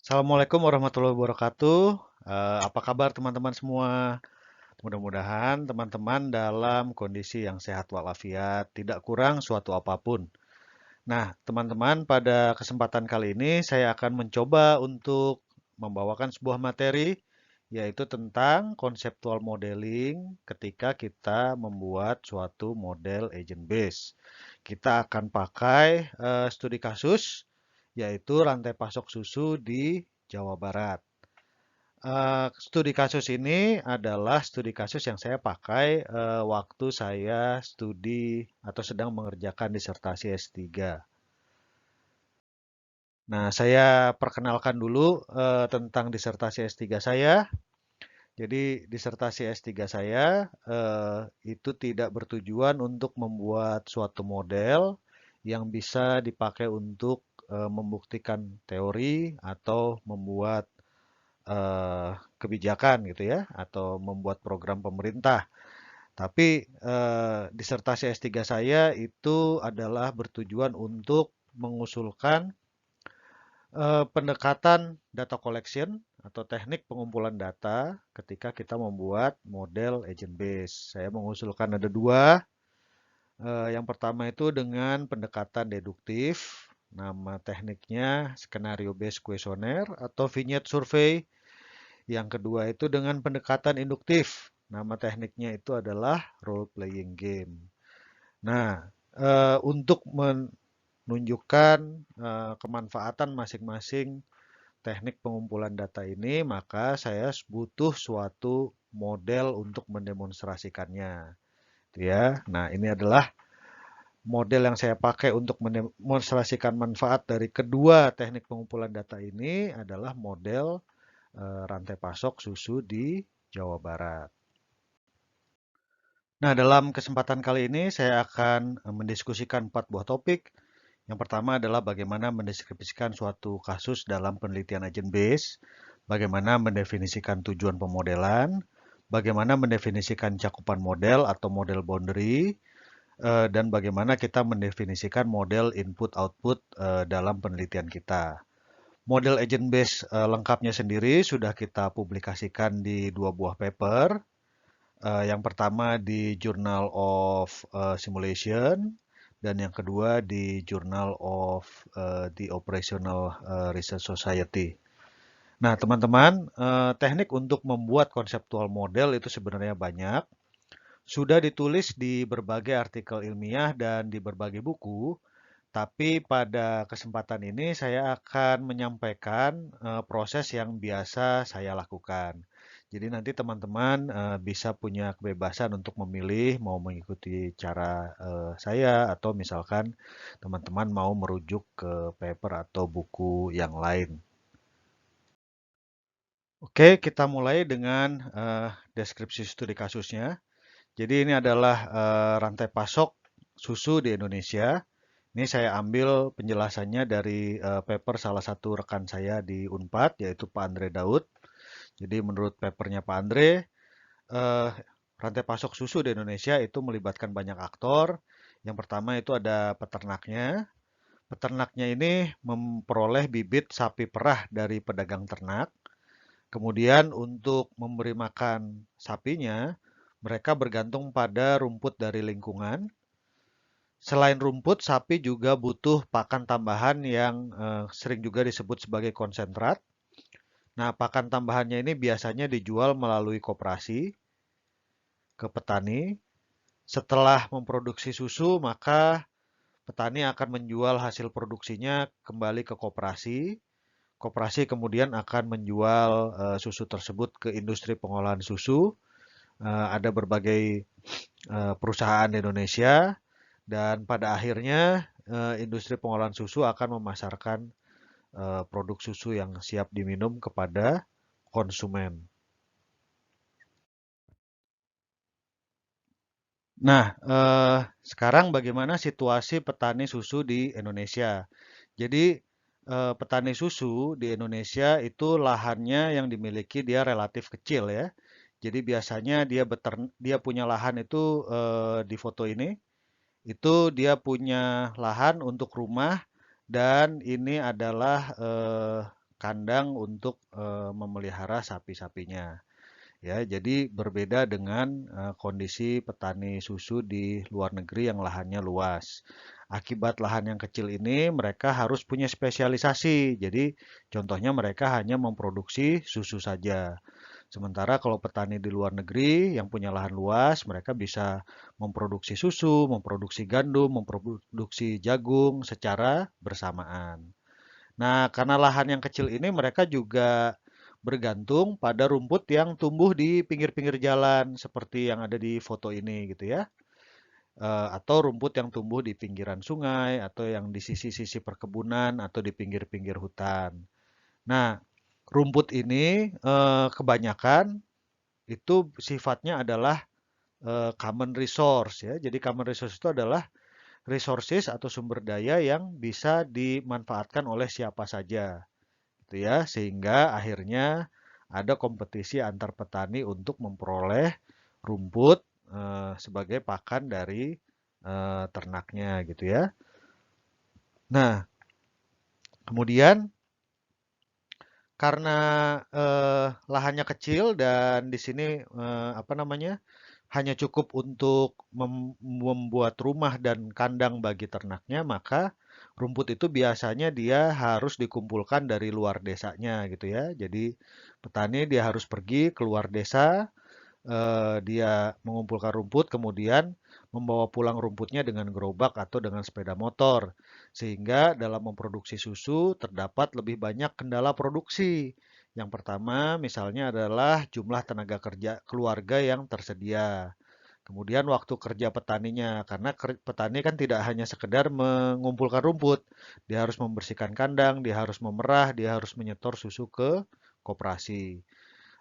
Assalamualaikum warahmatullahi wabarakatuh. Apa kabar teman-teman semua? Mudah-mudahan teman-teman dalam kondisi yang sehat walafiat, tidak kurang suatu apapun. Nah, teman-teman, pada kesempatan kali ini saya akan mencoba untuk membawakan sebuah materi, yaitu tentang conceptual modeling ketika kita membuat suatu model agent base. Kita akan pakai studi kasus, yaitu rantai pasok susu di Jawa Barat. Studi kasus ini adalah studi kasus yang saya pakai waktu saya studi atau sedang mengerjakan disertasi S3. Nah, saya perkenalkan dulu tentang disertasi S3 saya. Jadi, disertasi S3 saya itu tidak bertujuan untuk membuat suatu model yang bisa dipakai untuk membuktikan teori atau membuat kebijakan gitu ya, atau membuat program pemerintah. Tapi disertasi S3 saya itu adalah bertujuan untuk mengusulkan pendekatan data collection atau teknik pengumpulan data ketika kita membuat model agent base. Saya mengusulkan ada dua. Yang pertama itu dengan pendekatan deduktif. Nama tekniknya skenario based questionnaire atau vignette survey. Yang kedua itu dengan pendekatan induktif. Nama tekniknya itu adalah role playing game. Nah, untuk menunjukkan kemanfaatan masing-masing teknik pengumpulan data ini, maka saya butuh suatu model untuk mendemonstrasikannya. Ya, nah ini adalah model yang saya pakai untuk mendemonstrasikan manfaat dari kedua teknik pengumpulan data ini adalah model rantai pasok susu di Jawa Barat. Nah, dalam kesempatan kali ini saya akan mendiskusikan 4 buah topik. Yang pertama adalah bagaimana mendeskripsikan suatu kasus dalam penelitian agent base, bagaimana mendefinisikan tujuan pemodelan, bagaimana mendefinisikan cakupan model atau model boundary, dan bagaimana kita mendefinisikan model input-output dalam penelitian kita. Model agent base lengkapnya sendiri sudah kita publikasikan di dua buah paper. Yang pertama di Journal of Simulation dan yang kedua di Journal of the Operational Research Society. Nah, teman-teman, teknik untuk membuat konseptual model itu sebenarnya banyak. Sudah ditulis di berbagai artikel ilmiah dan di berbagai buku, tapi pada kesempatan ini saya akan menyampaikan proses yang biasa saya lakukan. Jadi nanti teman-teman bisa punya kebebasan untuk memilih mau mengikuti cara saya atau misalkan teman-teman mau merujuk ke paper atau buku yang lain. Oke, kita mulai dengan deskripsi studi kasusnya. Jadi ini adalah rantai pasok susu di Indonesia. Ini saya ambil penjelasannya dari paper salah satu rekan saya di Unpad, yaitu Pak Andre Daud. Jadi menurut papernya Pak Andre, eh, rantai pasok susu di Indonesia itu melibatkan banyak aktor. Yang pertama itu ada peternaknya. Peternaknya ini memperoleh bibit sapi perah dari pedagang ternak. Kemudian untuk memberi makan sapinya, mereka bergantung pada rumput dari lingkungan. Selain rumput, sapi juga butuh pakan tambahan yang sering juga disebut sebagai konsentrat. Nah, pakan tambahannya ini biasanya dijual melalui koperasi ke petani. Setelah memproduksi susu, maka petani akan menjual hasil produksinya kembali ke koperasi. Koperasi kemudian akan menjual susu tersebut ke industri pengolahan susu. Ada berbagai perusahaan di Indonesia dan pada akhirnya industri pengolahan susu akan memasarkan produk susu yang siap diminum kepada konsumen. Nah, sekarang bagaimana situasi petani susu di Indonesia? Jadi, petani susu di Indonesia itu lahannya yang dimiliki dia relatif kecil ya. Jadi biasanya dia punya lahan itu di foto ini, itu dia punya lahan untuk rumah dan ini adalah kandang untuk memelihara sapi-sapinya. Ya, jadi berbeda dengan kondisi petani susu di luar negeri yang lahannya luas. Akibat lahan yang kecil ini, mereka harus punya spesialisasi. Jadi, contohnya mereka hanya memproduksi susu saja. Sementara kalau petani di luar negeri yang punya lahan luas, mereka bisa memproduksi susu, memproduksi gandum, memproduksi jagung secara bersamaan. Nah, karena lahan yang kecil ini mereka juga bergantung pada rumput yang tumbuh di pinggir-pinggir jalan seperti yang ada di foto ini gitu ya. Atau rumput yang tumbuh di pinggiran sungai atau yang di sisi-sisi perkebunan atau di pinggir-pinggir hutan. Nah, rumput ini kebanyakan itu sifatnya adalah common resource ya. Jadi common resource itu adalah resources atau sumber daya yang bisa dimanfaatkan oleh siapa saja gitu ya, sehingga akhirnya ada kompetisi antar petani untuk memperoleh rumput sebagai pakan dari ternaknya gitu ya. Nah, kemudian karena lahannya kecil dan di sini apa namanya hanya cukup untuk membuat rumah dan kandang bagi ternaknya, maka rumput itu biasanya dia harus dikumpulkan dari luar desanya gitu ya. Jadi petani dia harus pergi keluar desa, dia mengumpulkan rumput, kemudian membawa pulang rumputnya dengan gerobak atau dengan sepeda motor. Sehingga dalam memproduksi susu terdapat lebih banyak kendala produksi. Yang pertama misalnya adalah jumlah tenaga kerja keluarga yang tersedia. Kemudian waktu kerja petaninya, karena petani kan tidak hanya sekedar mengumpulkan rumput, dia harus membersihkan kandang, dia harus memerah, dia harus menyetor susu ke koperasi.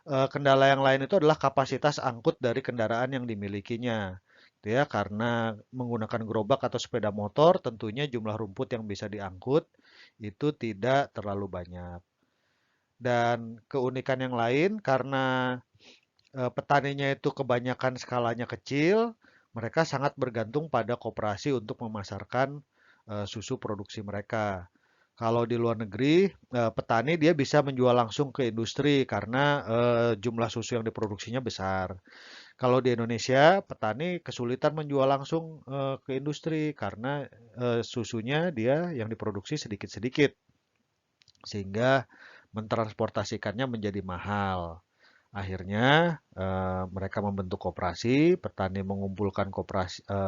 Kendala yang lain itu adalah kapasitas angkut dari kendaraan yang dimilikinya. Gitu ya, karena menggunakan gerobak atau sepeda motor, tentunya jumlah rumput yang bisa diangkut itu tidak terlalu banyak. Dan keunikan yang lain karena petaninya itu kebanyakan skalanya kecil, mereka sangat bergantung pada koperasi untuk memasarkan susu produksi mereka. Kalau di luar negeri, petani dia bisa menjual langsung ke industri karena jumlah susu yang diproduksinya besar. Kalau di Indonesia, petani kesulitan menjual langsung ke industri karena susunya dia yang diproduksi sedikit-sedikit, sehingga mentransportasikannya menjadi mahal. Akhirnya mereka membentuk koperasi, petani mengumpulkan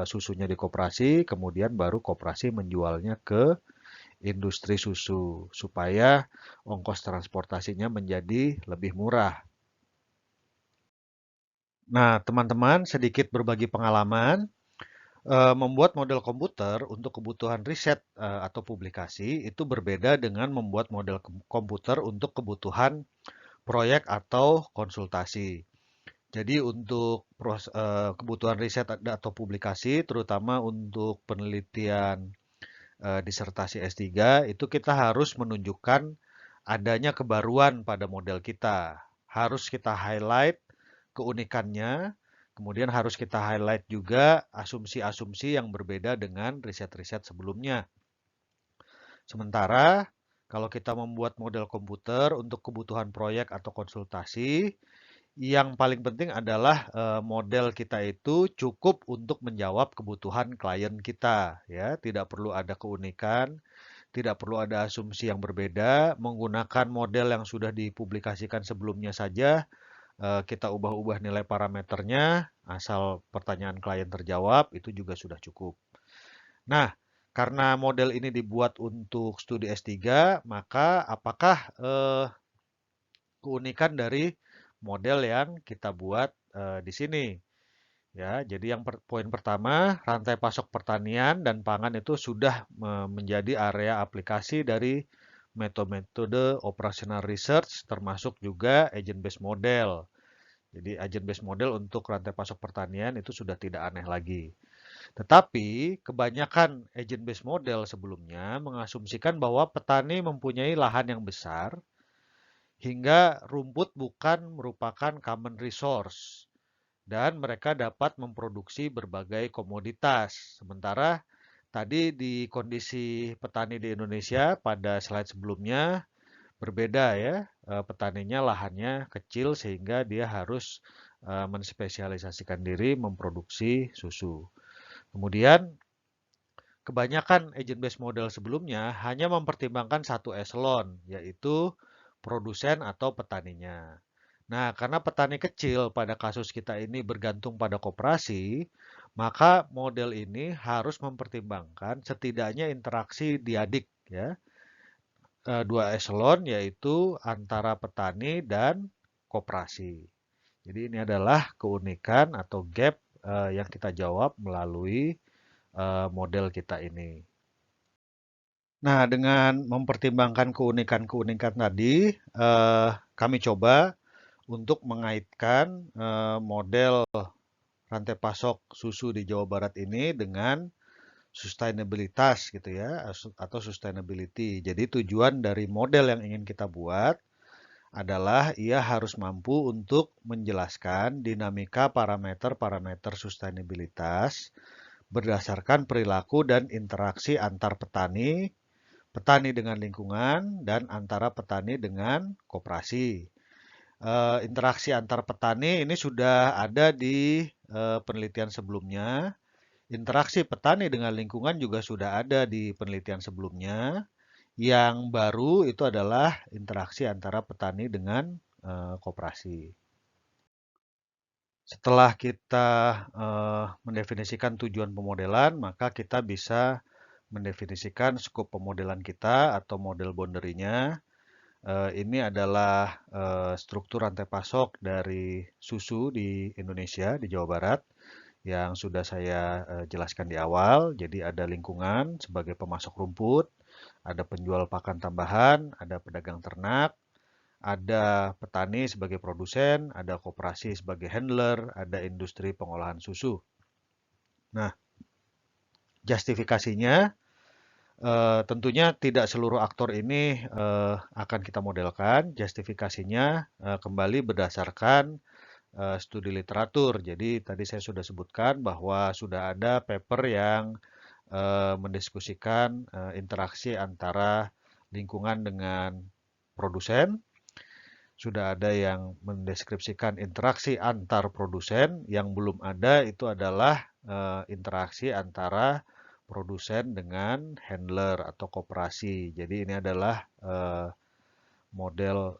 susunya di koperasi, kemudian baru koperasi menjualnya ke industri susu supaya ongkos transportasinya menjadi lebih murah. Nah, teman-teman sedikit berbagi pengalaman. Membuat model komputer untuk kebutuhan riset atau publikasi itu berbeda dengan membuat model komputer untuk kebutuhan proyek atau konsultasi. Jadi untuk kebutuhan riset atau publikasi, terutama untuk penelitian disertasi S3, itu kita harus menunjukkan adanya kebaruan pada model kita. Harus kita highlight keunikannya, kemudian harus kita highlight juga asumsi-asumsi yang berbeda dengan riset-riset sebelumnya. Sementara kalau kita membuat model komputer untuk kebutuhan proyek atau konsultasi, yang paling penting adalah model kita itu cukup untuk menjawab kebutuhan klien kita, ya. Tidak perlu ada keunikan, tidak perlu ada asumsi yang berbeda. Menggunakan model yang sudah dipublikasikan sebelumnya saja, kita ubah-ubah nilai parameternya, asal pertanyaan klien terjawab, itu juga sudah cukup. Nah, karena model ini dibuat untuk studi S3, maka apakah keunikan dari model yang kita buat di sini? Ya, jadi yang poin pertama, rantai pasok pertanian dan pangan itu sudah menjadi area aplikasi dari metode-metode operational research, termasuk juga agent based model. Jadi agent based model untuk rantai pasok pertanian itu sudah tidak aneh lagi. Tetapi kebanyakan agent based model sebelumnya mengasumsikan bahwa petani mempunyai lahan yang besar hingga rumput bukan merupakan common resource dan mereka dapat memproduksi berbagai komoditas. Sementara tadi di kondisi petani di Indonesia pada slide sebelumnya berbeda ya. Petaninya lahannya kecil sehingga dia harus menspesialisasikan diri memproduksi susu. Kemudian kebanyakan agent based model sebelumnya hanya mempertimbangkan satu eselon, yaitu produsen atau petaninya. Nah, karena petani kecil pada kasus kita ini bergantung pada koperasi, maka model ini harus mempertimbangkan setidaknya interaksi diadik ya, dua eselon yaitu antara petani dan koperasi. Jadi ini adalah keunikan atau gap yang kita jawab melalui model kita ini. Nah, dengan mempertimbangkan keunikan-keunikan tadi, kami coba untuk mengaitkan model rantai pasok susu di Jawa Barat ini dengan sustainabilitas gitu ya, atau sustainability. Jadi tujuan dari model yang ingin kita buat adalah ia harus mampu untuk menjelaskan dinamika parameter-parameter sustainabilitas berdasarkan perilaku dan interaksi antar petani, petani dengan lingkungan, dan antara petani dengan koperasi. Interaksi antar petani ini sudah ada di penelitian sebelumnya. Interaksi petani dengan lingkungan juga sudah ada di penelitian sebelumnya. Yang baru itu adalah interaksi antara petani dengan koperasi. Setelah kita mendefinisikan tujuan pemodelan, maka kita bisa mendefinisikan skop pemodelan kita atau model boundary-nya. Ini adalah struktur rantai pasok dari susu di Indonesia, di Jawa Barat, yang sudah saya jelaskan di awal. Jadi ada lingkungan sebagai pemasok rumput, ada penjual pakan tambahan, ada pedagang ternak, ada petani sebagai produsen, ada koperasi sebagai handler, ada industri pengolahan susu. Nah, justifikasinya tentunya tidak seluruh aktor ini akan kita modelkan. Justifikasinya kembali berdasarkan studi literatur. Jadi tadi saya sudah sebutkan bahwa sudah ada paper yang mendiskusikan interaksi antara lingkungan dengan produsen. Sudah ada yang mendeskripsikan interaksi antar produsen. Yang belum ada itu adalah interaksi antara produsen dengan handler atau koperasi. Jadi ini adalah model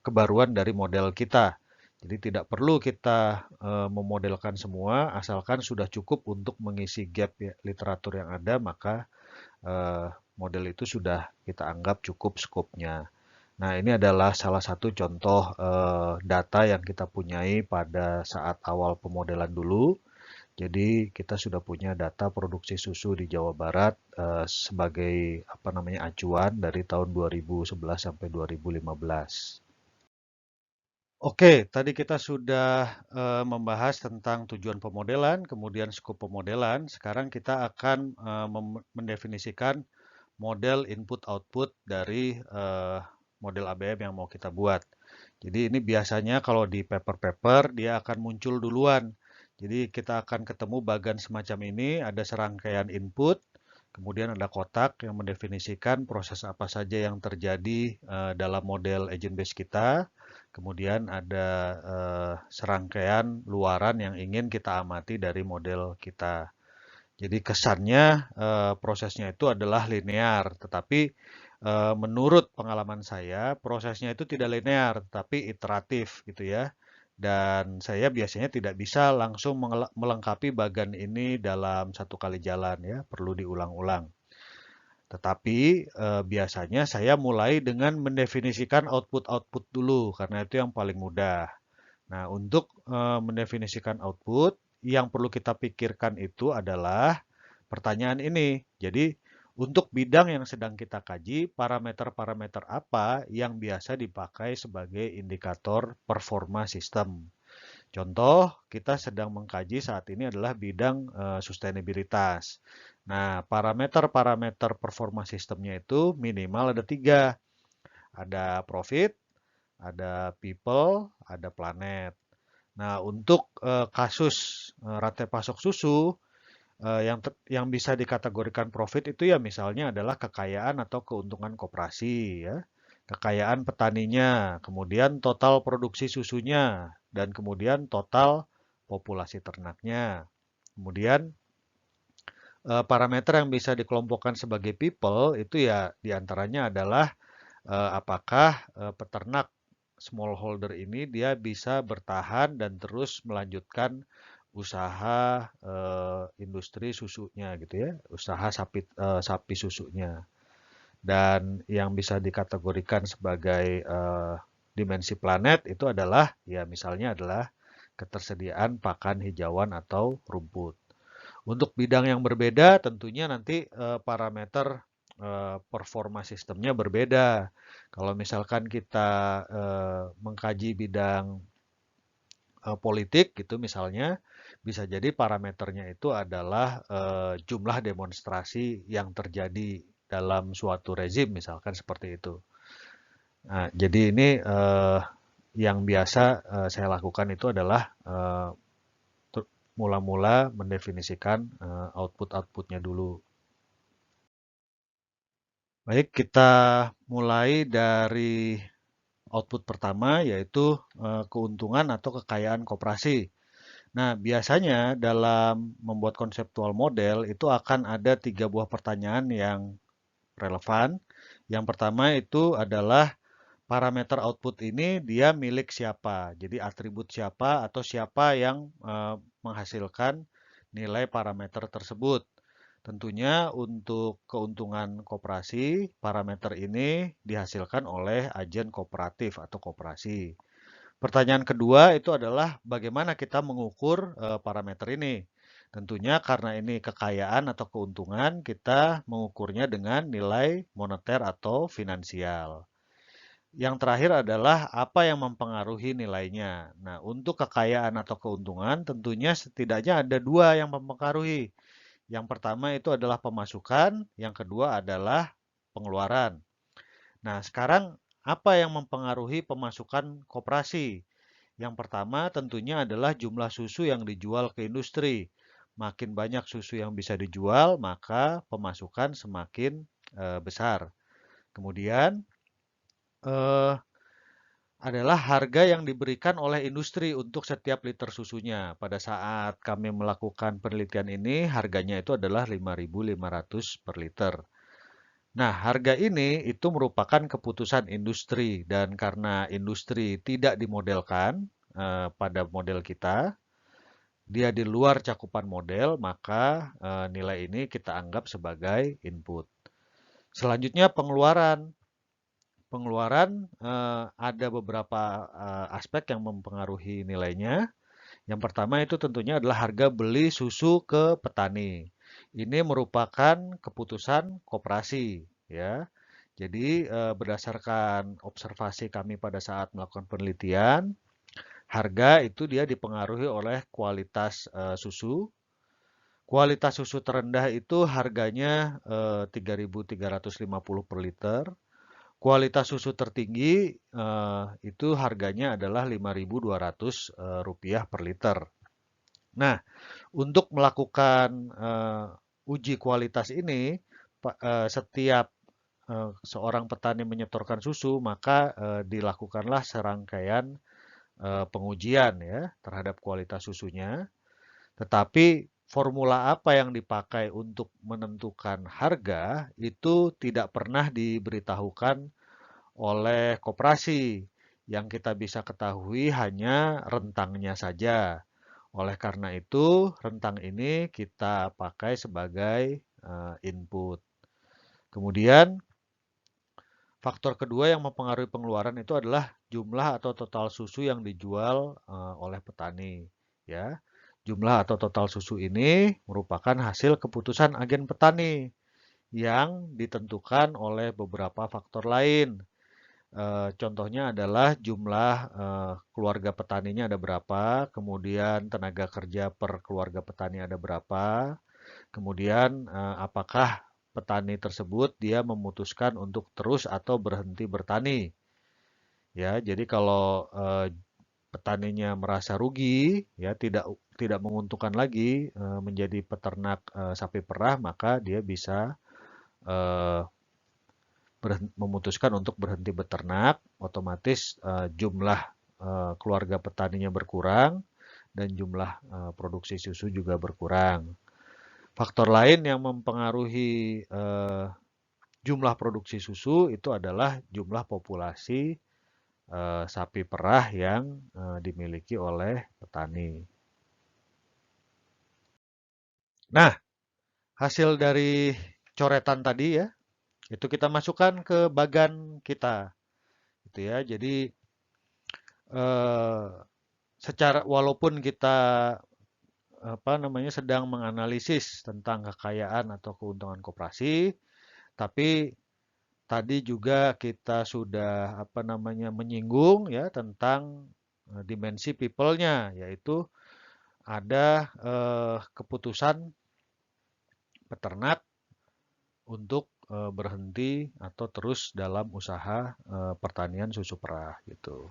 kebaruan dari model kita. Jadi tidak perlu kita memodelkan semua, asalkan sudah cukup untuk mengisi gap ya, literatur yang ada, maka model itu sudah kita anggap cukup skopnya. Nah, ini adalah salah satu contoh data yang kita punyai pada saat awal pemodelan dulu. Jadi kita sudah punya data produksi susu di Jawa Barat sebagai apa namanya acuan dari tahun 2011 sampai 2015. Oke, tadi kita sudah membahas tentang tujuan pemodelan, kemudian skop pemodelan. Sekarang kita akan mendefinisikan model input-output dari model ABM yang mau kita buat. Jadi ini biasanya kalau di paper-paper dia akan muncul duluan. Jadi kita akan ketemu bagan semacam ini, ada serangkaian input, kemudian ada kotak yang mendefinisikan proses apa saja yang terjadi dalam model agent base kita. Kemudian ada serangkaian luaran yang ingin kita amati dari model kita. Jadi kesannya prosesnya itu adalah linear, tetapi menurut pengalaman saya prosesnya itu tidak linear, tapi iteratif gitu ya. Dan saya biasanya tidak bisa langsung melengkapi bagan ini dalam satu kali jalan ya, perlu diulang-ulang. Tetapi biasanya saya mulai dengan mendefinisikan output-output dulu karena itu yang paling mudah. Nah, untuk mendefinisikan output, yang perlu kita pikirkan itu adalah pertanyaan ini. Jadi, untuk bidang yang sedang kita kaji, parameter-parameter apa yang biasa dipakai sebagai indikator performa sistem? Contoh, kita sedang mengkaji saat ini adalah bidang sustainabilitas. Nah, parameter-parameter performa sistemnya itu minimal ada 3. Ada profit, ada people, ada planet. Nah, untuk kasus rantai pasok susu, yang bisa dikategorikan profit itu ya misalnya adalah kekayaan atau keuntungan koperasi ya, kekayaan petaninya, kemudian total produksi susunya, dan kemudian total populasi ternaknya. Kemudian parameter yang bisa dikelompokkan sebagai people itu ya diantaranya adalah apakah peternak smallholder ini dia bisa bertahan dan terus melanjutkan usaha industri susunya gitu ya, usaha sapi susunya. Dan yang bisa dikategorikan sebagai dimensi planet itu adalah ya misalnya adalah ketersediaan pakan hijauan atau rumput. Untuk bidang yang berbeda tentunya nanti parameter performa sistemnya berbeda. Kalau misalkan kita mengkaji bidang politik gitu misalnya, bisa jadi parameternya itu adalah jumlah demonstrasi yang terjadi dalam suatu rezim misalkan seperti itu. Nah, jadi ini yang biasa saya lakukan itu adalah mula-mula mendefinisikan output-outputnya dulu. Baik, kita mulai dari output pertama yaitu keuntungan atau kekayaan koperasi. Nah, biasanya dalam membuat konseptual model itu akan ada 3 buah pertanyaan yang relevan. Yang pertama itu adalah parameter output ini dia milik siapa. Jadi atribut siapa atau siapa yang menghasilkan nilai parameter tersebut. Tentunya untuk keuntungan koperasi, parameter ini dihasilkan oleh agen kooperatif atau koperasi. Pertanyaan kedua itu adalah bagaimana kita mengukur parameter ini. Tentunya karena ini kekayaan atau keuntungan, kita mengukurnya dengan nilai moneter atau finansial. Yang terakhir adalah apa yang mempengaruhi nilainya. Nah, untuk kekayaan atau keuntungan, tentunya setidaknya ada 2 yang mempengaruhi. Yang pertama itu adalah pemasukan, yang kedua adalah pengeluaran. Nah, sekarang apa yang mempengaruhi pemasukan koperasi? Yang pertama tentunya adalah jumlah susu yang dijual ke industri. Makin banyak susu yang bisa dijual, maka pemasukan semakin besar. Kemudian eh, adalah harga yang diberikan oleh industri untuk setiap liter susunya. Pada saat kami melakukan penelitian ini, harganya itu adalah 5.500 per liter. Nah, harga ini itu merupakan keputusan industri dan karena industri tidak dimodelkan pada model kita, dia di luar cakupan model, maka nilai ini kita anggap sebagai input. Selanjutnya pengeluaran. Pengeluaran ada beberapa aspek yang mempengaruhi nilainya. Yang pertama itu tentunya adalah harga beli susu ke petani. Ini merupakan keputusan koperasi, ya. Jadi berdasarkan observasi kami pada saat melakukan penelitian, harga itu dia dipengaruhi oleh kualitas susu. Kualitas susu terendah itu harganya 3.350 per liter. Kualitas susu tertinggi itu harganya adalah 5.200 rupiah per liter. Nah, untuk melakukan uji kualitas ini, setiap seorang petani menyetorkan susu, maka dilakukanlah serangkaian pengujian ya terhadap kualitas susunya. Tetapi formula apa yang dipakai untuk menentukan harga itu tidak pernah diberitahukan oleh koperasi. Yang kita bisa ketahui hanya rentangnya saja. Oleh karena itu, rentang ini kita pakai sebagai input. Kemudian, faktor kedua yang mempengaruhi pengeluaran itu adalah jumlah atau total susu yang dijual oleh petani. Ya, jumlah atau total susu ini merupakan hasil keputusan agen petani yang ditentukan oleh beberapa faktor lain. Contohnya adalah jumlah keluarga petaninya ada berapa, kemudian tenaga kerja per keluarga petani ada berapa, kemudian apakah petani tersebut dia memutuskan untuk terus atau berhenti bertani. Ya, jadi kalau petaninya merasa rugi, ya tidak menguntungkan lagi menjadi peternak sapi perah, maka dia bisa eh, memutuskan untuk berhenti beternak, otomatis jumlah keluarga petaninya berkurang dan jumlah produksi susu juga berkurang. Faktor lain yang mempengaruhi jumlah produksi susu itu adalah jumlah populasi sapi perah yang dimiliki oleh petani. Nah, hasil dari coretan tadi ya, itu kita masukkan ke bagan kita, gitu ya. Jadi eh, secara walaupun kita sedang menganalisis tentang kekayaan atau keuntungan koperasi, tapi tadi juga kita sudah menyinggung ya tentang dimensi people-nya, yaitu ada keputusan peternak untuk berhenti atau terus dalam usaha pertanian susu perah gitu.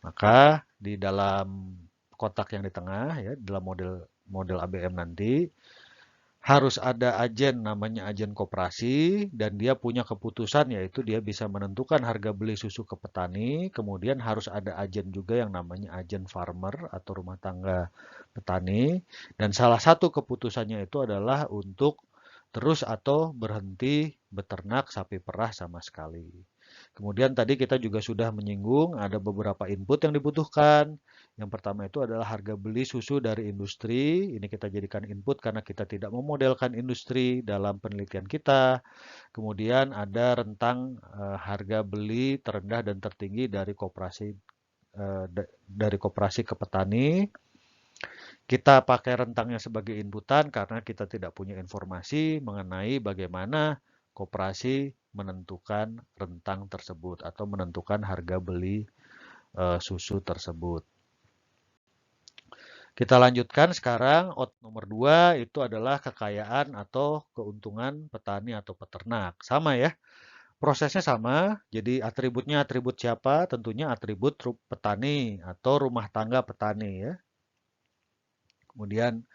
Maka di dalam kotak yang di tengah ya, dalam model ABM nanti harus ada agen namanya agen koperasi dan dia punya keputusan yaitu dia bisa menentukan harga beli susu ke petani. Kemudian harus ada agen juga yang namanya agen farmer atau rumah tangga petani dan salah satu keputusannya itu adalah untuk terus atau berhenti beternak sapi perah sama sekali. Kemudian tadi kita juga sudah menyinggung ada beberapa input yang dibutuhkan. Yang pertama itu adalah harga beli susu dari industri. Ini kita jadikan input karena kita tidak memodelkan industri dalam penelitian kita. Kemudian ada rentang harga beli terendah dan tertinggi dari koperasi ke petani. Kita pakai rentangnya sebagai inputan karena kita tidak punya informasi mengenai bagaimana koperasi menentukan rentang tersebut atau menentukan harga beli susu tersebut. Kita lanjutkan sekarang, nomor 2 itu adalah kekayaan atau keuntungan petani atau peternak. Sama ya, prosesnya sama. Jadi atributnya atribut siapa? Tentunya atribut petani atau rumah tangga petani ya. Kemudian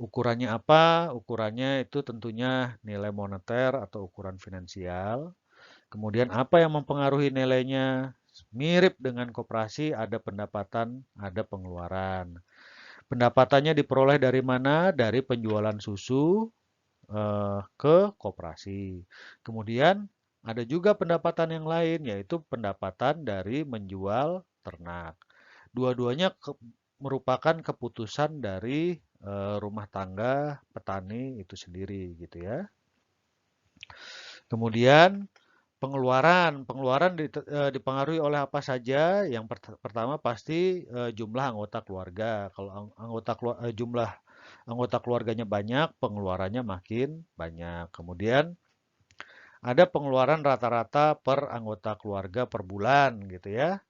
ukurannya apa? Ukurannya itu tentunya nilai moneter atau ukuran finansial. Kemudian apa yang mempengaruhi nilainya? Mirip dengan koperasi, ada pendapatan, ada pengeluaran. Pendapatannya diperoleh dari mana? Dari penjualan susu ke koperasi. Kemudian ada juga pendapatan yang lain, yaitu pendapatan dari menjual ternak. Dua-duanya merupakan keputusan dari rumah tangga petani itu sendiri, gitu ya. Kemudian pengeluaran dipengaruhi oleh apa saja? Yang pertama pasti jumlah anggota keluarga. Kalau jumlah anggota keluarganya banyak, pengeluarannya makin banyak. Kemudian ada pengeluaran rata-rata per anggota keluarga per bulan gitu ya.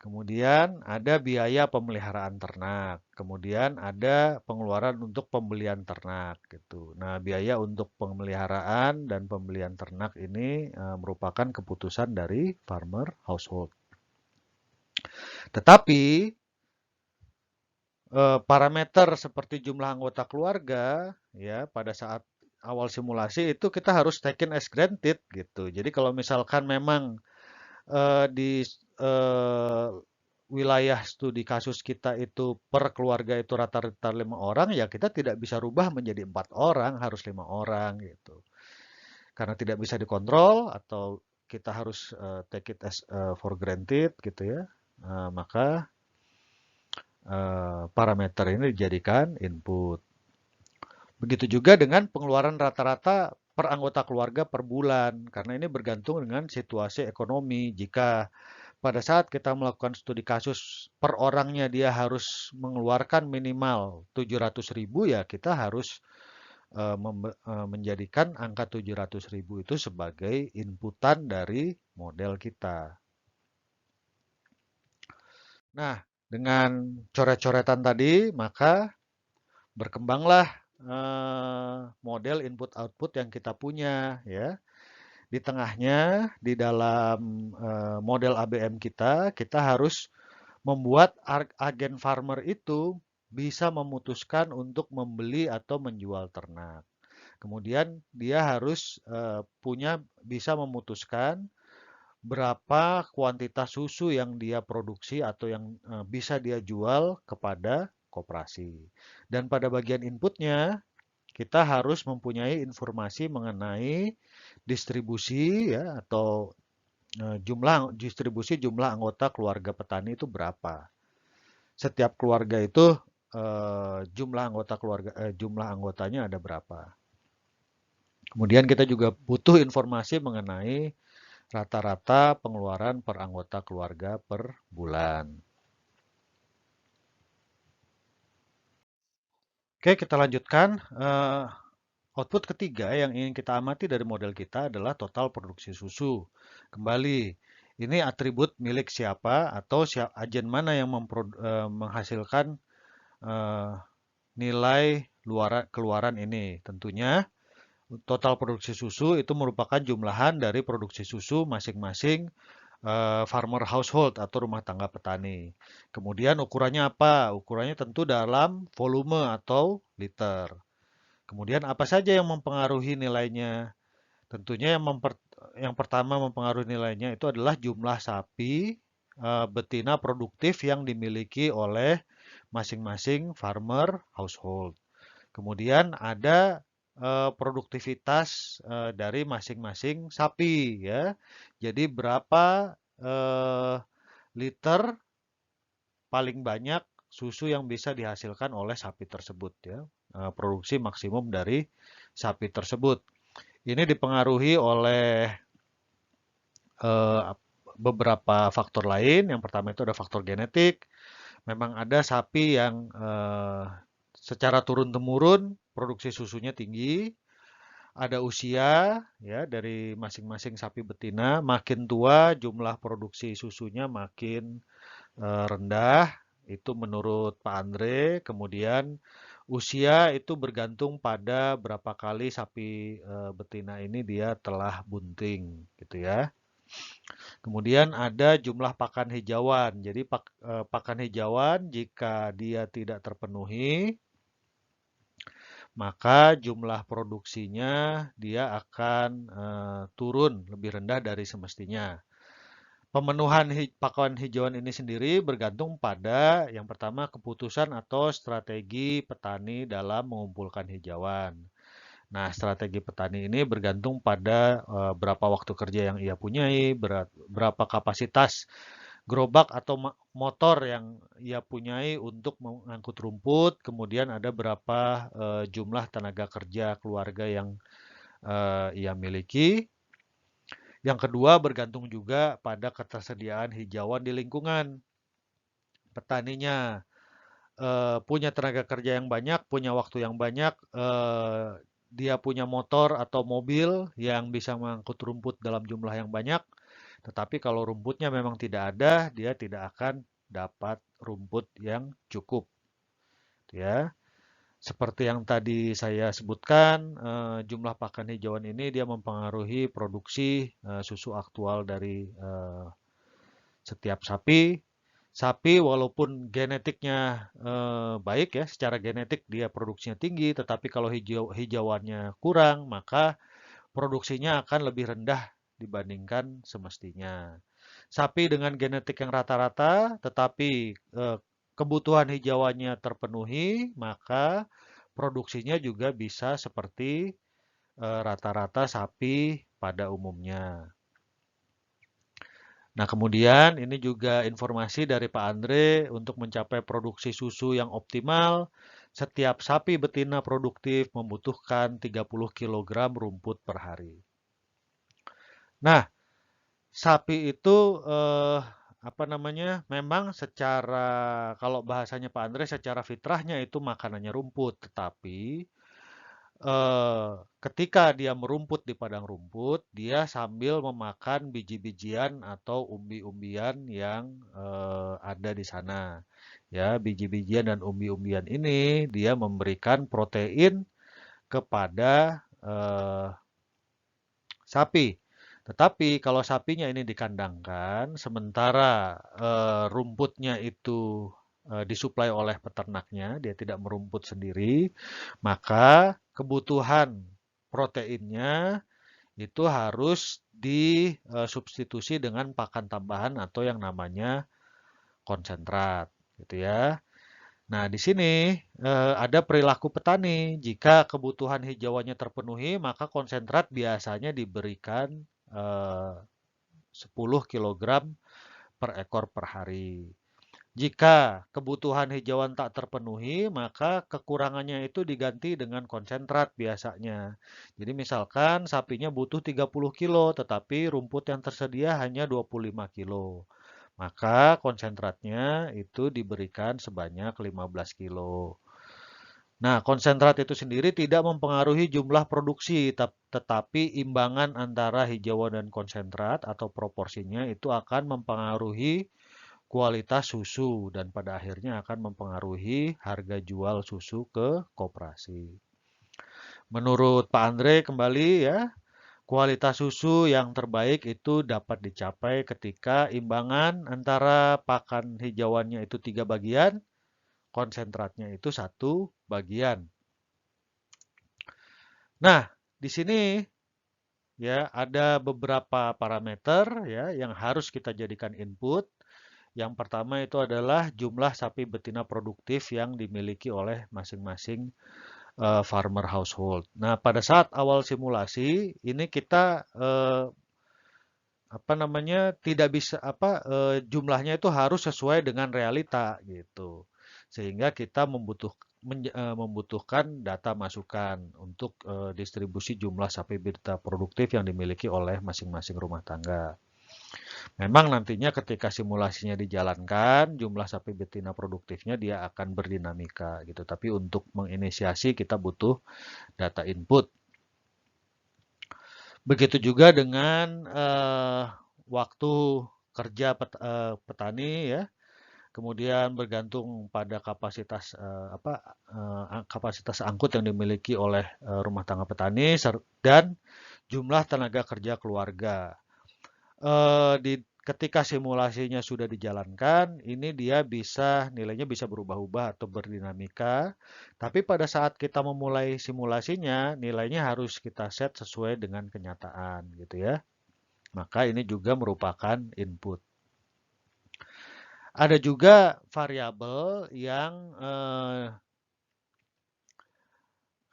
Kemudian ada biaya pemeliharaan ternak. Kemudian ada pengeluaran untuk pembelian ternak gitu. Nah, biaya untuk pemeliharaan dan pembelian ternak ini merupakan keputusan dari farmer household. Tetapi parameter seperti jumlah anggota keluarga ya pada saat awal simulasi itu kita harus taken as granted gitu. Jadi kalau misalkan memang di wilayah studi kasus kita itu per keluarga itu rata-rata 5 orang, ya kita tidak bisa rubah menjadi 4 orang, harus 5 orang gitu. Karena tidak bisa dikontrol atau kita harus take it as for granted gitu ya, maka parameter ini dijadikan input. Begitu juga dengan pengeluaran rata-rata per anggota keluarga per bulan, karena ini bergantung dengan situasi ekonomi. Jika pada saat kita melakukan studi kasus per orangnya dia harus mengeluarkan minimal 700.000 ya kita harus menjadikan angka 700.000 itu sebagai inputan dari model kita. Nah, dengan coret-coretan tadi maka berkembanglah model input-output yang kita punya ya. Di tengahnya, di dalam model ABM kita harus membuat agen farmer itu bisa memutuskan untuk membeli atau menjual ternak. Kemudian dia harus bisa memutuskan berapa kuantitas susu yang dia produksi atau yang bisa dia jual kepada koperasi. Dan pada bagian inputnya, kita harus mempunyai informasi mengenai distribusi ya atau jumlah anggota keluarga petani itu berapa. Setiap keluarga itu jumlah anggotanya ada berapa. Kemudian kita juga butuh informasi mengenai rata-rata pengeluaran per anggota keluarga per bulan. Oke, kita lanjutkan. Output ketiga yang ingin kita amati dari model kita adalah total produksi susu. Kembali, ini atribut milik siapa atau agen mana yang menghasilkan eh, nilai keluaran ini. Tentunya total produksi susu itu merupakan jumlahan dari produksi susu masing-masing farmer household atau rumah tangga petani. Kemudian ukurannya apa? Ukurannya tentu dalam volume atau liter. Kemudian apa saja yang mempengaruhi nilainya? Tentunya yang pertama mempengaruhi nilainya itu adalah jumlah sapi betina produktif yang dimiliki oleh masing-masing farmer household. Kemudian ada produktivitas dari masing-masing sapi ya. Jadi berapa liter paling banyak susu yang bisa dihasilkan oleh sapi tersebut ya. Produksi maksimum dari sapi tersebut. Ini dipengaruhi oleh eh, beberapa faktor lain. Yang pertama itu ada faktor genetik. Memang ada sapi yang secara turun-temurun produksi susunya tinggi. Ada usia ya dari masing-masing sapi betina. Makin tua jumlah produksi susunya makin rendah. Itu menurut Pak Andre. Kemudian usia itu bergantung pada berapa kali sapi betina ini dia telah bunting gitu ya. Kemudian ada jumlah pakan hijauan. Jadi pakan hijauan jika dia tidak terpenuhi, maka jumlah produksinya dia akan turun lebih rendah dari semestinya. Pemenuhan pakan hijauan ini sendiri bergantung pada yang pertama keputusan atau strategi petani dalam mengumpulkan hijauan. Nah, strategi petani ini bergantung pada berapa waktu kerja yang ia punyai, berapa kapasitas gerobak atau motor yang ia punyai untuk mengangkut rumput, kemudian ada berapa jumlah tenaga kerja keluarga yang ia miliki. Yang kedua bergantung juga pada ketersediaan hijauan di lingkungan. Petaninya punya tenaga kerja yang banyak, punya waktu yang banyak, dia punya motor atau mobil yang bisa mengangkut rumput dalam jumlah yang banyak. Tetapi kalau rumputnya memang tidak ada, dia tidak akan dapat rumput yang cukup. Ya, seperti yang tadi saya sebutkan, jumlah pakan hijauan ini dia mempengaruhi produksi susu aktual dari setiap sapi. Sapi walaupun genetiknya baik ya, secara genetik dia produksinya tinggi, tetapi kalau hijauannya kurang, maka produksinya akan lebih rendah dibandingkan semestinya. Sapi dengan genetik yang rata-rata, tetapi kebutuhan hijauannya terpenuhi, maka produksinya juga bisa seperti rata-rata sapi pada umumnya. Nah, kemudian ini juga informasi dari Pak Andre untuk mencapai produksi susu yang optimal, setiap sapi betina produktif membutuhkan 30 kg rumput per hari. Nah, sapi itu apa namanya? Memang secara kalau bahasanya Pak Andre secara fitrahnya itu makanannya rumput, tetapi ketika dia merumput di padang rumput, dia sambil memakan biji-bijian atau umbi-umbian yang ada di sana. Ya, biji-bijian dan umbi-umbian ini dia memberikan protein kepada sapi. Tetapi kalau sapinya ini dikandangkan, sementara rumputnya itu disuplai oleh peternaknya, dia tidak merumput sendiri, maka kebutuhan proteinnya itu harus disubstitusi dengan pakan tambahan atau yang namanya konsentrat, gitu ya. Nah, di sini ada perilaku petani. Jika kebutuhan hijauannya terpenuhi, maka konsentrat biasanya diberikan eh, 10 kilogram per ekor per hari. Jika kebutuhan hijauan tak terpenuhi, maka kekurangannya itu diganti dengan konsentrat biasanya. Jadi misalkan sapinya butuh 30 kilo, tetapi rumput yang tersedia hanya 25 kilo. Maka konsentratnya itu diberikan sebanyak 15 kilo. Nah, konsentrat itu sendiri tidak mempengaruhi jumlah produksi, tetapi imbangan antara hijauan dan konsentrat atau proporsinya itu akan mempengaruhi kualitas susu dan pada akhirnya akan mempengaruhi harga jual susu ke koperasi. Menurut Pak Andre kembali ya, kualitas susu yang terbaik itu dapat dicapai ketika imbangan antara pakan hijauannya itu 3 bagian, konsentratnya itu 1 bagian. Nah, di sini ya ada beberapa parameter ya yang harus kita jadikan input. Yang pertama itu adalah jumlah sapi betina produktif yang dimiliki oleh masing-masing farmer household. Nah, pada saat awal simulasi ini kita apa namanya tidak bisa jumlahnya itu harus sesuai dengan realita gitu. Sehingga kita membutuhkan data masukan untuk distribusi jumlah sapi betina produktif yang dimiliki oleh masing-masing rumah tangga. Memang nantinya ketika simulasinya dijalankan, jumlah sapi betina produktifnya dia akan berdinamika gitu. Tapi untuk menginisiasi kita butuh data input. Begitu juga dengan waktu kerja petani ya. Kemudian bergantung pada kapasitas kapasitas angkut yang dimiliki oleh rumah tangga petani dan jumlah tenaga kerja keluarga. Ketika simulasinya sudah dijalankan, ini dia nilainya bisa berubah-ubah atau berdinamika. Tapi pada saat kita memulai simulasinya, nilainya harus kita set sesuai dengan kenyataan, gitu ya. Maka ini juga merupakan input. Ada juga variabel yang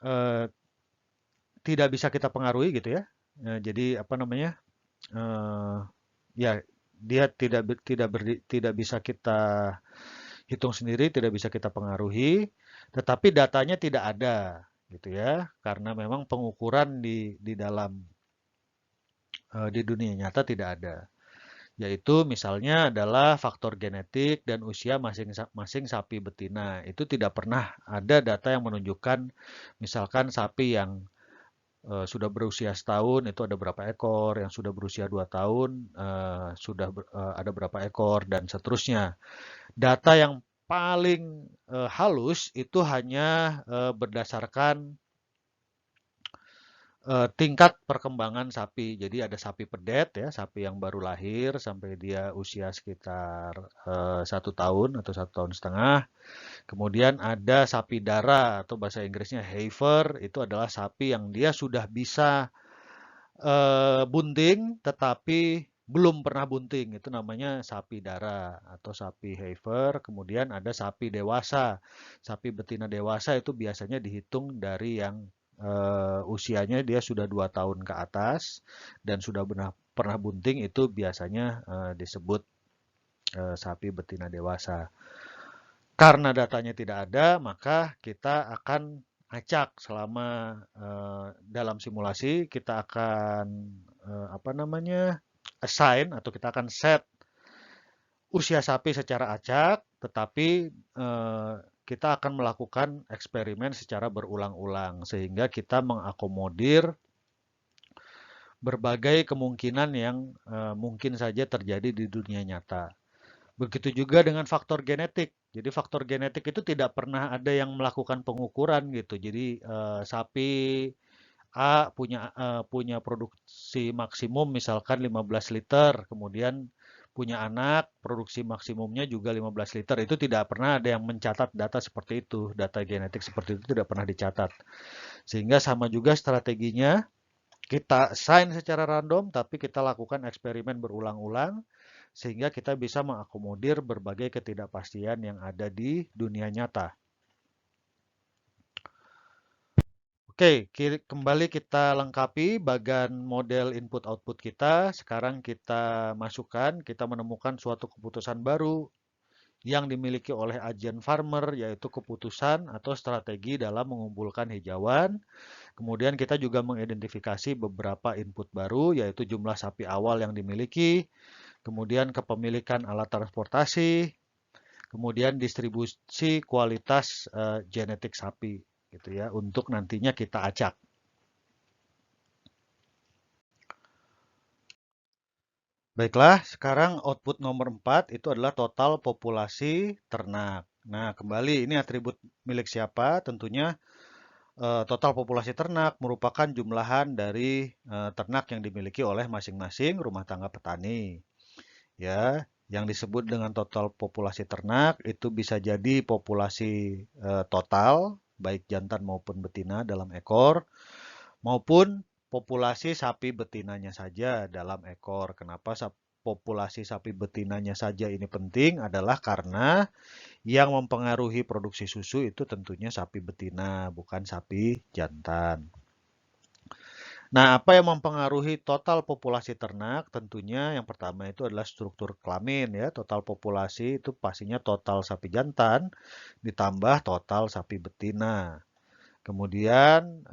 eh, tidak bisa kita pengaruhi, gitu ya. Jadi apa namanya? Eh, ya, dia tidak bisa kita hitung sendiri, tidak bisa kita pengaruhi, tetapi datanya tidak ada, gitu ya, karena memang pengukuran di dalam di dunia nyata tidak ada. Yaitu misalnya adalah faktor genetik dan usia masing-masing sapi betina. Itu tidak pernah ada data yang menunjukkan misalkan sapi yang sudah berusia setahun itu ada berapa ekor, yang sudah berusia 2 tahun ada berapa ekor dan seterusnya. Data yang paling halus itu hanya berdasarkan tingkat perkembangan sapi. Jadi ada sapi pedet ya, sapi yang baru lahir sampai dia usia sekitar 1 tahun atau 1 tahun setengah. Kemudian ada sapi dara atau bahasa Inggrisnya heifer, itu adalah sapi yang dia sudah bisa bunting tetapi belum pernah bunting. Itu namanya sapi dara atau sapi heifer. Kemudian ada sapi dewasa. Sapi betina dewasa itu biasanya dihitung dari yang usianya dia sudah 2 tahun ke atas dan sudah pernah bunting itu biasanya disebut sapi betina dewasa. Karena datanya tidak ada, maka kita akan acak selama dalam simulasi kita akan apa namanya assign atau kita akan set usia sapi secara acak, tetapi kita akan melakukan eksperimen secara berulang-ulang sehingga kita mengakomodir berbagai kemungkinan yang mungkin saja terjadi di dunia nyata. Begitu juga dengan faktor genetik. Jadi faktor genetik itu tidak pernah ada yang melakukan pengukuran gitu. Jadi sapi A punya produksi maksimum misalkan 15 liter, kemudian punya anak produksi maksimumnya juga 15 liter. Itu tidak pernah ada yang mencatat data seperti itu, data genetik seperti itu tidak pernah dicatat. Sehingga sama juga strateginya, kita assign secara random tapi kita lakukan eksperimen berulang-ulang sehingga kita bisa mengakomodir berbagai ketidakpastian yang ada di dunia nyata. Oke, kembali kita lengkapi bagian model input-output kita. Sekarang kita masukkan, kita menemukan suatu keputusan baru yang dimiliki oleh agen farmer, yaitu keputusan atau strategi dalam mengumpulkan hijauan. Kemudian kita juga mengidentifikasi beberapa input baru, yaitu jumlah sapi awal yang dimiliki, kemudian kepemilikan alat transportasi, kemudian distribusi kualitas genetik sapi gitu ya, untuk nantinya kita acak. Baiklah, sekarang output nomor 4 itu adalah total populasi ternak. Nah, kembali ini atribut milik siapa? Tentunya total populasi ternak merupakan jumlahan dari ternak yang dimiliki oleh masing-masing rumah tangga petani. Ya, yang disebut dengan total populasi ternak itu bisa jadi populasi total, baik jantan maupun betina dalam ekor, maupun populasi sapi betinanya saja dalam ekor. Kenapa populasi sapi betinanya saja ini penting adalah karena yang mempengaruhi produksi susu itu tentunya sapi betina, bukan sapi jantan. Nah, apa yang mempengaruhi total populasi ternak? Tentunya yang pertama itu adalah struktur kelamin ya. Total populasi itu pastinya total sapi jantan ditambah total sapi betina. Kemudian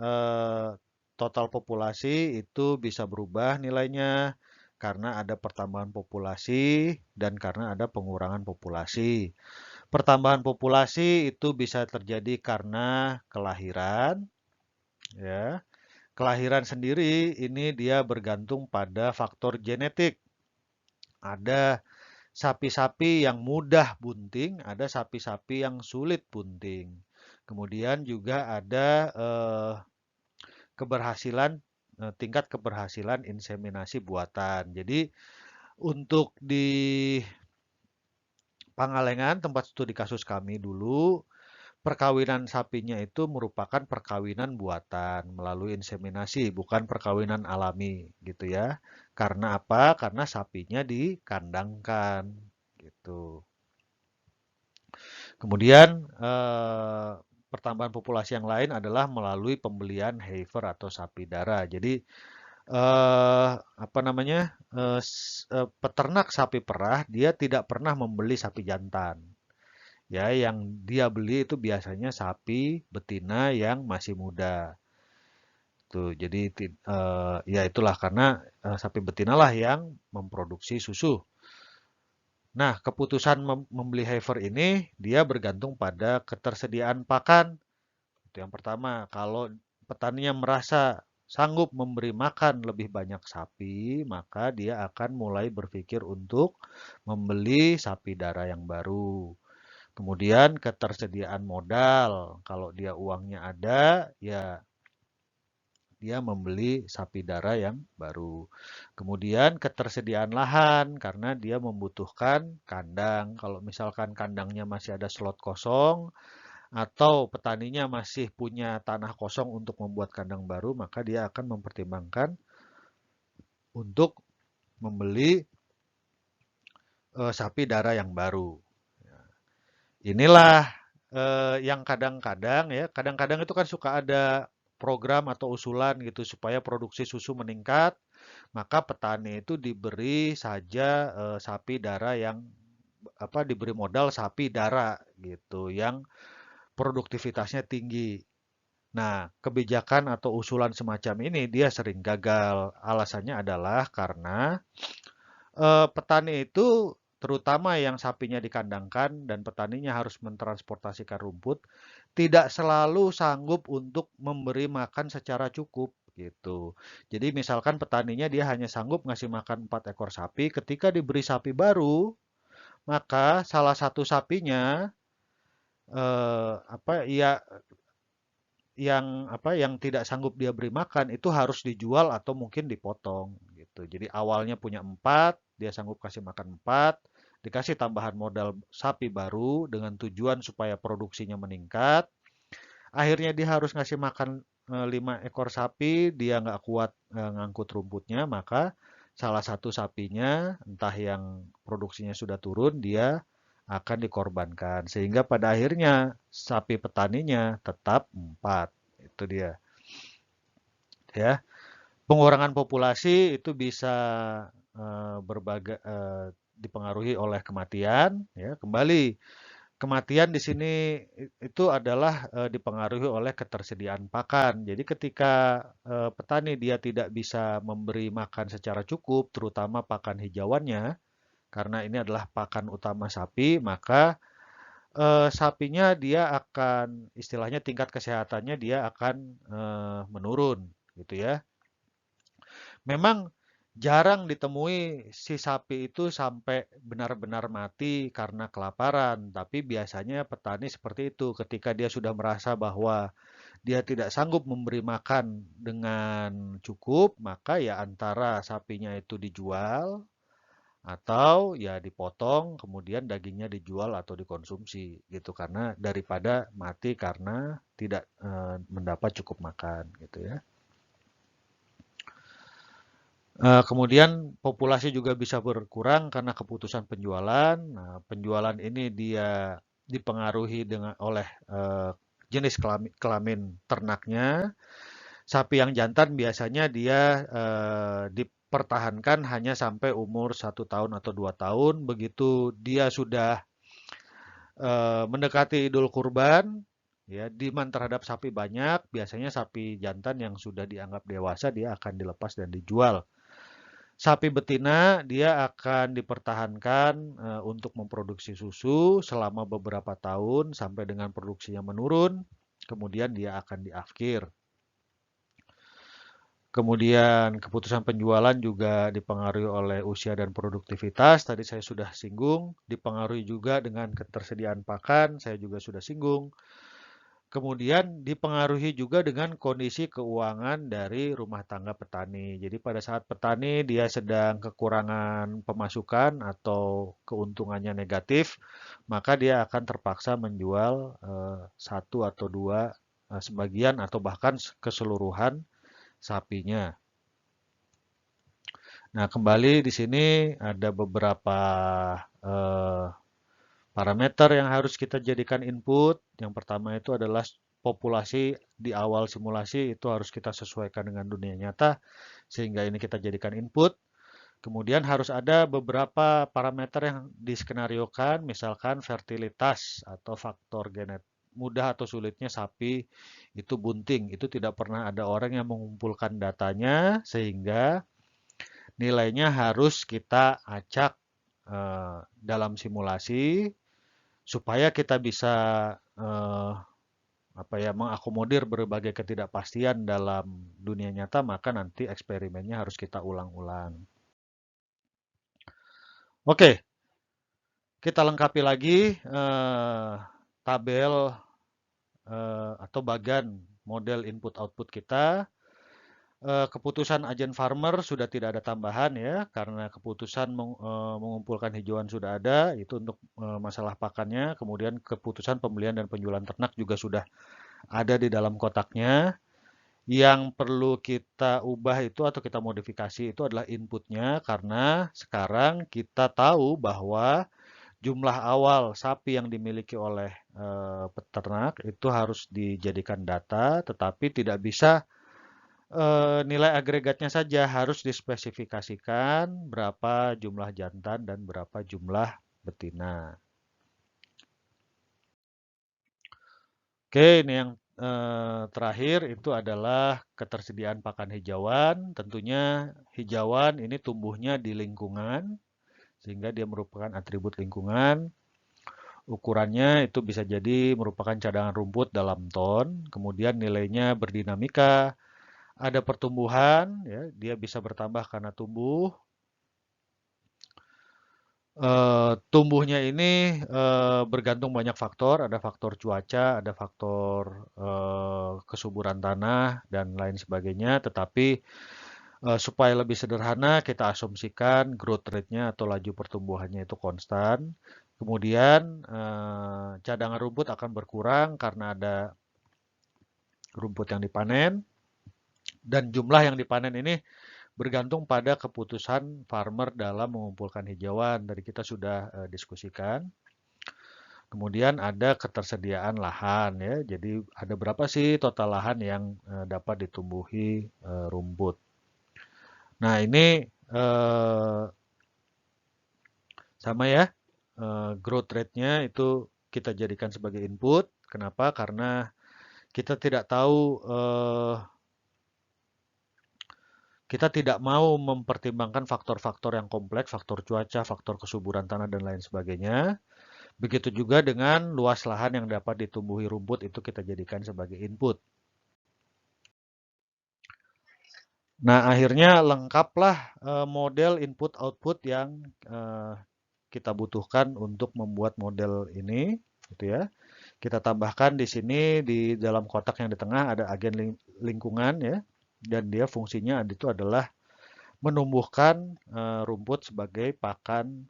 total populasi itu bisa berubah nilainya karena ada pertambahan populasi dan karena ada pengurangan populasi. Pertambahan populasi itu bisa terjadi karena kelahiran, ya. Kelahiran sendiri ini dia bergantung pada faktor genetik. Ada sapi-sapi yang mudah bunting, ada sapi-sapi yang sulit bunting. Kemudian juga ada keberhasilan tingkat keberhasilan inseminasi buatan. Jadi untuk di Pangalengan, tempat studi kasus kami dulu, perkawinan sapinya itu merupakan perkawinan buatan melalui inseminasi, bukan perkawinan alami gitu ya. Karena apa? Karena sapinya dikandangkan gitu. Kemudian pertambahan populasi yang lain adalah melalui pembelian heifer atau sapi darah. Jadi apa namanya? Peternak sapi perah dia tidak pernah membeli sapi jantan. Ya, yang dia beli itu biasanya sapi betina yang masih muda. Tuh, jadi ya itulah karena sapi betina lah yang memproduksi susu. Nah, keputusan membeli heifer ini dia bergantung pada ketersediaan pakan. Itu yang pertama. Kalau petaninya merasa sanggup memberi makan lebih banyak sapi, maka dia akan mulai berpikir untuk membeli sapi darah yang baru. Kemudian ketersediaan modal. Kalau dia uangnya ada, ya dia membeli sapi darah yang baru. Kemudian ketersediaan lahan karena dia membutuhkan kandang. Kalau misalkan kandangnya masih ada slot kosong atau petaninya masih punya tanah kosong untuk membuat kandang baru, maka dia akan mempertimbangkan untuk membeli sapi darah yang baru. Inilah yang kadang-kadang ya, kadang-kadang itu kan suka ada program atau usulan gitu supaya produksi susu meningkat, maka petani itu diberi saja sapi darah yang apa diberi modal sapi darah gitu yang produktivitasnya tinggi. Nah, kebijakan atau usulan semacam ini dia sering gagal. Alasannya adalah karena petani itu terutama yang sapinya dikandangkan dan petaninya harus mentransportasikan rumput, tidak selalu sanggup untuk memberi makan secara cukup gitu. Jadi misalkan petaninya dia hanya sanggup ngasih makan 4 ekor sapi, ketika diberi sapi baru, maka salah satu sapinya apa ya yang tidak sanggup dia beri makan itu harus dijual atau mungkin dipotong gitu. Jadi awalnya punya 4, dia sanggup kasih makan 4, dikasih tambahan modal sapi baru dengan tujuan supaya produksinya meningkat. Akhirnya dia harus ngasih makan 5 ekor sapi, dia nggak kuat ngangkut rumputnya, maka salah satu sapinya, entah yang produksinya sudah turun, dia akan dikorbankan. Sehingga pada akhirnya sapi petaninya tetap 4. Itu dia. Ya, pengurangan populasi itu bisa berbagai dipengaruhi oleh kematian. Ya, kembali kematian di sini itu adalah dipengaruhi oleh ketersediaan pakan. Jadi ketika petani dia tidak bisa memberi makan secara cukup, terutama pakan hijauannya, karena ini adalah pakan utama sapi, maka sapinya dia akan istilahnya tingkat kesehatannya dia akan menurun, gitu ya. Memang jarang ditemui si sapi itu sampai benar-benar mati karena kelaparan, tapi biasanya petani seperti itu. Ketika dia sudah merasa bahwa dia tidak sanggup memberi makan dengan cukup, maka ya antara sapinya itu dijual atau ya dipotong, kemudian dagingnya dijual atau dikonsumsi gitu karena daripada mati karena tidak mendapat cukup makan gitu ya. Kemudian populasi juga bisa berkurang karena keputusan penjualan. Nah, penjualan ini dia dipengaruhi oleh jenis kelamin ternaknya. Sapi yang jantan biasanya dia dipertahankan hanya sampai umur 1 tahun atau 2 tahun. Begitu dia sudah mendekati Idul Kurban, ya demand terhadap sapi banyak. Biasanya sapi jantan yang sudah dianggap dewasa dia akan dilepas dan dijual. Sapi betina dia akan dipertahankan untuk memproduksi susu selama beberapa tahun sampai dengan produksinya menurun, kemudian dia akan diafkir. Kemudian keputusan penjualan juga dipengaruhi oleh usia dan produktivitas. Tadi saya sudah singgung, dipengaruhi juga dengan ketersediaan pakan, saya juga sudah singgung. Kemudian dipengaruhi juga dengan kondisi keuangan dari rumah tangga petani. Jadi pada saat petani dia sedang kekurangan pemasukan atau keuntungannya negatif, maka dia akan terpaksa menjual satu atau dua sebagian atau bahkan keseluruhan sapinya. Nah, kembali di sini ada beberapa eh, parameter yang harus kita jadikan input. Yang pertama itu adalah populasi di awal simulasi itu harus kita sesuaikan dengan dunia nyata sehingga ini kita jadikan input. Kemudian harus ada beberapa parameter yang diskenariokan, misalkan fertilitas atau faktor genetik. Mudah atau sulitnya sapi itu bunting, itu tidak pernah ada orang yang mengumpulkan datanya sehingga nilainya harus kita acak dalam simulasi supaya kita bisa eh, mengakomodir berbagai ketidakpastian dalam dunia nyata, maka nanti eksperimennya harus kita ulang-ulang. Oke, kita lengkapi lagi tabel atau bagan model input-output kita. Keputusan agen farmer sudah tidak ada tambahan ya, karena keputusan mengumpulkan hijauan sudah ada, itu untuk masalah pakannya. Kemudian keputusan pembelian dan penjualan ternak juga sudah ada di dalam kotaknya. Yang perlu kita ubah itu atau kita modifikasi itu adalah inputnya, karena sekarang kita tahu bahwa jumlah awal sapi yang dimiliki oleh peternak itu harus dijadikan data, tetapi tidak bisa nilai agregatnya saja, harus dispesifikasikan berapa jumlah jantan dan berapa jumlah betina. Oke, ini yang terakhir itu adalah ketersediaan pakan hijauan. Tentunya hijauan ini tumbuhnya di lingkungan, sehingga dia merupakan atribut lingkungan. Ukurannya itu bisa jadi merupakan cadangan rumput dalam ton, kemudian nilainya berdinamika, ada pertumbuhan, ya, dia bisa bertambah karena tumbuh. Tumbuhnya ini bergantung banyak faktor, ada faktor cuaca, ada faktor kesuburan tanah dan lain sebagainya. Tetapi supaya lebih sederhana, kita asumsikan growth rate-nya atau laju pertumbuhannya itu konstan. Kemudian cadangan rumput akan berkurang karena ada rumput yang dipanen dan jumlah yang dipanen ini bergantung pada keputusan farmer dalam mengumpulkan hijauan. Dari kita sudah diskusikan. Kemudian ada ketersediaan lahan ya. Jadi ada berapa sih total lahan yang dapat ditumbuhi rumput. Nah, ini eh, sama ya. Growth rate-nya itu kita jadikan sebagai input. Kenapa? Karena kita tidak tahu kita tidak mau mempertimbangkan faktor-faktor yang kompleks, faktor cuaca, faktor kesuburan tanah dan lain sebagainya. Begitu juga dengan luas lahan yang dapat ditumbuhi rumput itu kita jadikan sebagai input. Nah, akhirnya lengkaplah model input output yang eh, kita butuhkan untuk membuat model ini, gitu ya. Kita tambahkan di sini di dalam kotak yang di tengah ada agen lingkungan ya, dan dia fungsinya itu adalah menumbuhkan rumput sebagai pakan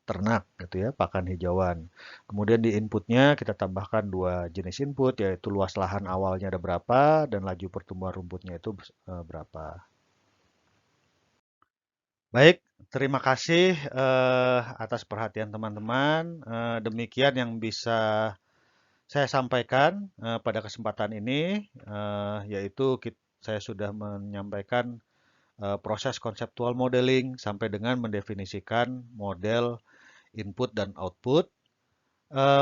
ternak gitu ya, pakan hijauan. Kemudian di inputnya kita tambahkan dua jenis input yaitu luas lahan awalnya ada berapa dan laju pertumbuhan rumputnya itu berapa. Baik, terima kasih atas perhatian teman-teman. Demikian yang bisa saya sampaikan pada kesempatan ini, yaitu saya sudah menyampaikan proses konseptual modeling sampai dengan mendefinisikan model input dan output.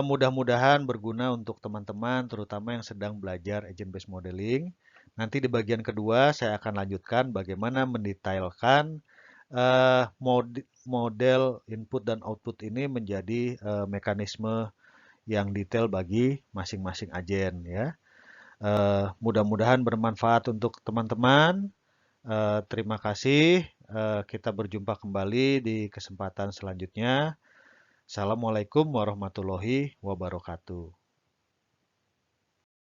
Mudah-mudahan berguna untuk teman-teman, terutama yang sedang belajar agent based modeling. Nanti di bagian kedua saya akan lanjutkan bagaimana mendetailkan model input dan output ini menjadi mekanisme yang detail bagi masing-masing agen ya. Mudah-mudahan bermanfaat untuk teman-teman. Terima kasih. Kita berjumpa kembali di kesempatan selanjutnya. Assalamualaikum warahmatullahi wabarakatuh.